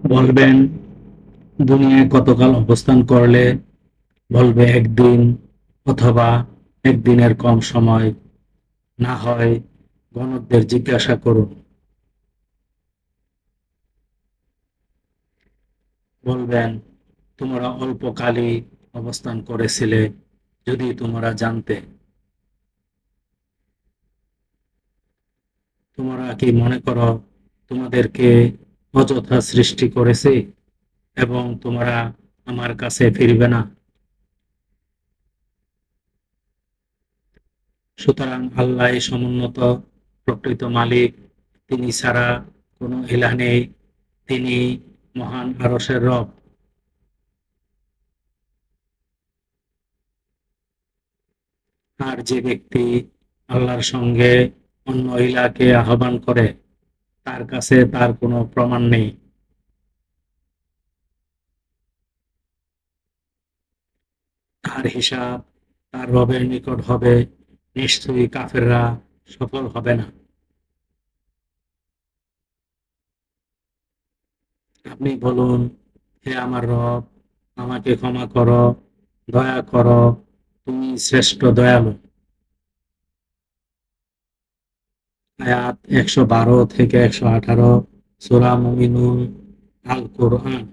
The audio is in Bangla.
বলবেন দুনিয়ায় কতকাল অবস্থান করলে? বলবে একদিন, অথবা একদিনের কম সময়। না হয় গণকদের জিজ্ঞাসা করুন। বলবেন তোমরা অল্পকালই অবস্থান করেছিলে, যদি তোমরা জানতে। তোমরা কি মনে করো তোমাদেরকে অযথা সৃষ্টি করেছি এবং তোমরা আমার কাছে ফিরবে না? সুতরাং আল্লাহ সমুন্নত প্রকৃত মালিক, তিনি ছাড়া কোনো ইলাহ নেই, তিনি মহান আরশের রব। আর যে ব্যক্তি আল্লাহর সঙ্গে অন্য ইলাহকে আহ্বান করে, তার কাছে তার কোনো প্রমাণ নেই। তার হিসাব তার রবের নিকট হবে, নিশ্চয়ই কাফেররা সফল হবে না। আপনি বলুন, হে আমার রব, আমাকে ক্ষমা করো, দয়া করো, তুমি শ্রেষ্ঠ দয়ালু। আয়াত ১১২ থেকে ১১৮, সূরা মুমিনুন, আল কোরআন।